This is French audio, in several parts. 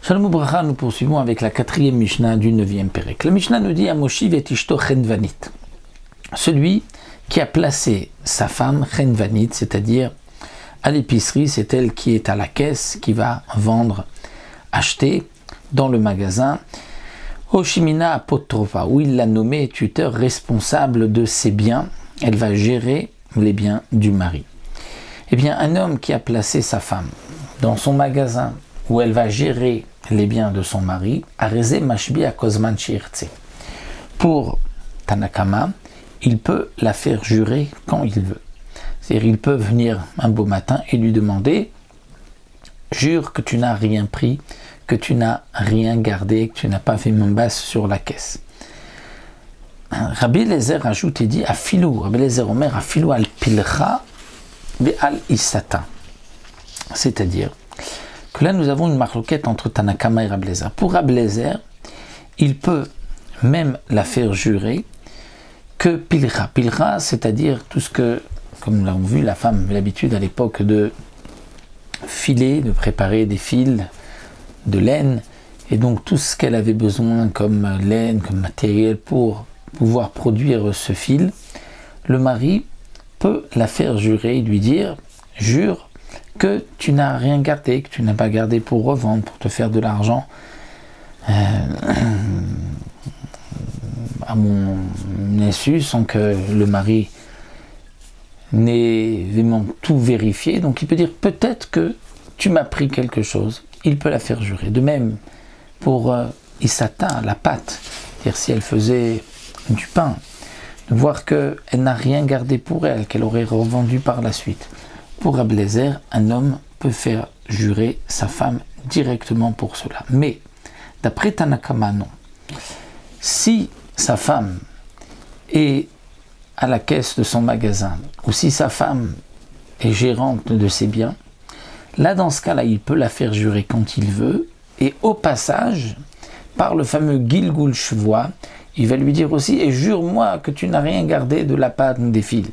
Shalom Ubracha, nous poursuivons avec la 4e Mishnah du 9e Pérek. La Mishnah nous dit Amoshiv et Ishto Chenvanit. Celui qui a placé sa femme Chenvanit, c'est-à-dire à l'épicerie, c'est elle qui est à la caisse, qui va vendre, acheter dans le magasin. Oshimina Apotropa, où il l'a nommé tuteur responsable de ses biens, elle va gérer les biens du mari. Eh bien, un homme qui a placé sa femme dans son magasin, où elle va gérer les biens de son mari, Areze Mashbi a Kozman Shirtse. Pour Tanakama, il peut la faire jurer quand il veut. C'est-à-dire, il peut venir un beau matin et lui demander « Jure que tu n'as rien pris, que tu n'as rien gardé, que tu n'as pas fait main basse sur la caisse. » Rabbi Eliezer ajoute et dit « Afilou » Rabbi Eliezer Omer « Afilou al pilcha ve al isata » c'est-à-dire que là nous avons une marloquette entre Tanakama et Rabbi Eliezer. Pour Rabbi Eliezer, il peut même la faire jurer que pilcha. Pilcha, c'est-à-dire tout ce que, comme nous l'avons vu, la femme avait l'habitude à l'époque de filer, de préparer des fils de laine, et donc tout ce qu'elle avait besoin comme laine, comme matériel pour pouvoir produire ce fil, le mari peut la faire jurer et lui dire « Jure que tu n'as rien gardé, que tu n'as pas gardé pour revendre, pour te faire de l'argent. À mon insu, sans que le mari n'ait vraiment tout vérifié. Donc il peut dire peut-être que tu m'as pris quelque chose. Il peut la faire jurer. De même pour Isata, la pâte, c'est-à-dire si elle faisait du pain, de voir qu'elle n'a rien gardé pour elle, qu'elle aurait revendu par la suite. Pour Rabbi Eliezer, un homme peut faire jurer sa femme directement pour cela. Mais, d'après Tanakama, non. Si sa femme est à la caisse de son magasin, ou si sa femme est gérante de ses biens, là, dans ce cas-là, il peut la faire jurer quand il veut, et au passage, par le fameux Gilgul Shvoa, il va lui dire aussi, et jure-moi que tu n'as rien gardé de la pâte des fils.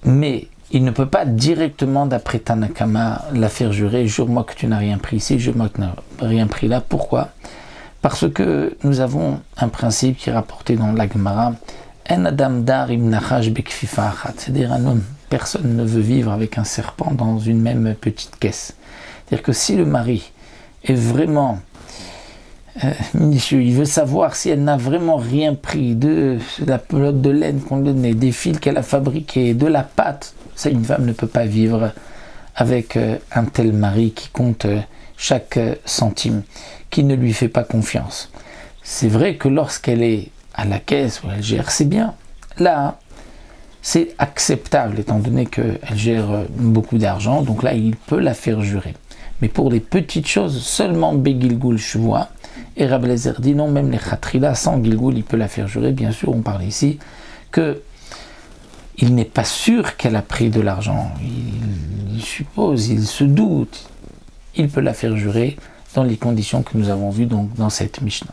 Mais, il ne peut pas directement, d'après Tanakama, la faire jurer, jure-moi que tu n'as rien pris ici, jure-moi que tu n'as rien pris là. Pourquoi? Parce que nous avons un principe qui est rapporté dans l'Agmara, En Adam Dar im Nachash Bekfifa Achat, c'est-à-dire un homme, personne ne veut vivre avec un serpent dans une même petite caisse. C'est-à-dire que si le mari est vraiment minutieux, il veut savoir si elle n'a vraiment rien pris de la pelote de laine qu'on lui donnait, des fils qu'elle a fabriqués, de la pâte, ça, une femme ne peut pas vivre avec un tel mari qui compte chaque centime, qui ne lui fait pas confiance. C'est vrai que lorsqu'elle est à la caisse où elle gère ses biens, là, c'est acceptable étant donné qu'elle gère beaucoup d'argent, donc là, il peut la faire jurer. Mais pour les petites choses, seulement Begilgul Shvoa, et Rabbi Eliezer dit non, même les Khatrila, sans Gilgul, il peut la faire jurer. Bien sûr, on parle ici que il n'est pas sûr qu'elle a pris de l'argent. Il suppose, il se doute. Il peut la faire jurer dans les conditions que nous avons vues donc dans cette Mishnah.